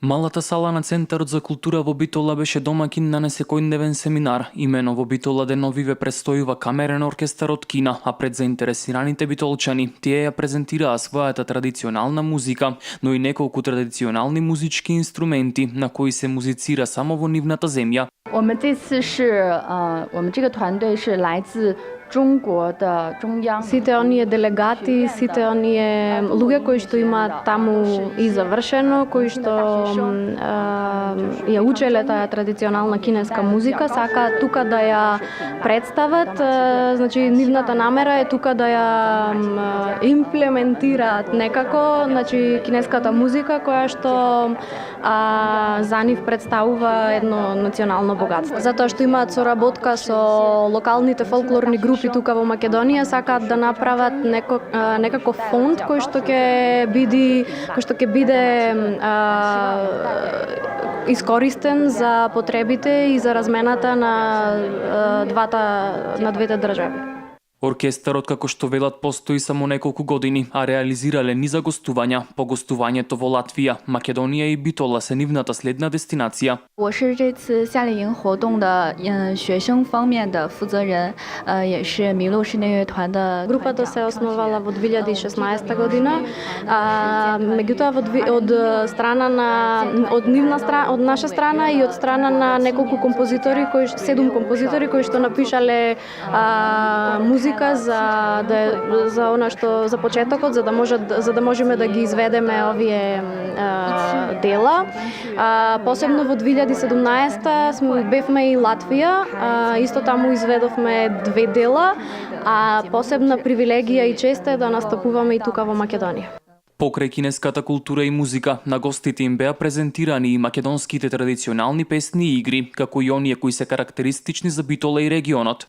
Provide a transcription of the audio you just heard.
Малата сала на Центарот за култура во Битола беше домакин на несекојдневен семинар. Имено во Битола деновиве престојува камерен оркестар од Кина, а пред заинтересираните битолчани тие ја презентираа својата традиционална музика, но и неколку традиционални музички инструменти на кои се музицира само во нивната земја. 我们这次是我们这个团队是来自中国的中央。 Сите оние делегати, сите оние луѓе кои што имаат таму и завршено, кои што ја учеле таа традиционална кинеска музика, сакаат тука да ја представат, значи нивната намера е тука да ја имплементираат некако, значи кинеската музика која што за нив представува едно национално богатство. Затоа што имаат соработка со локалните фолклорни групи тука во Македонија, сакаат да направат некаков фонд кој што ќе биде искористен за потребите и за размената на двете држави. Оркестарот, како што велат, постои само неколку години, а реализирале низа гостувања. По гостувањето во Латвија, Македонија и Битола се нивната следна дестинација. 我是这次夏令营活动的学生方面的负责人，也是麋鹿室内乐团的。 Групата се основала во 2016 година, меѓутоа од наша страна и од страна на неколку композитори, 7 композитори кои што напишале музика за она што за почетокот, за да можеме да ги изведеме овие дела. Посебно во 2017 бевме и Латвија, исто таму изведовме 2 дела, а посебна привилегија и чест е да настапуваме и тука во Македонија. Покрај кинеската култура и музика, на гостите им беа презентирани и македонските традиционални песни и игри, како и оние кои се карактеристични за Битола и регионот.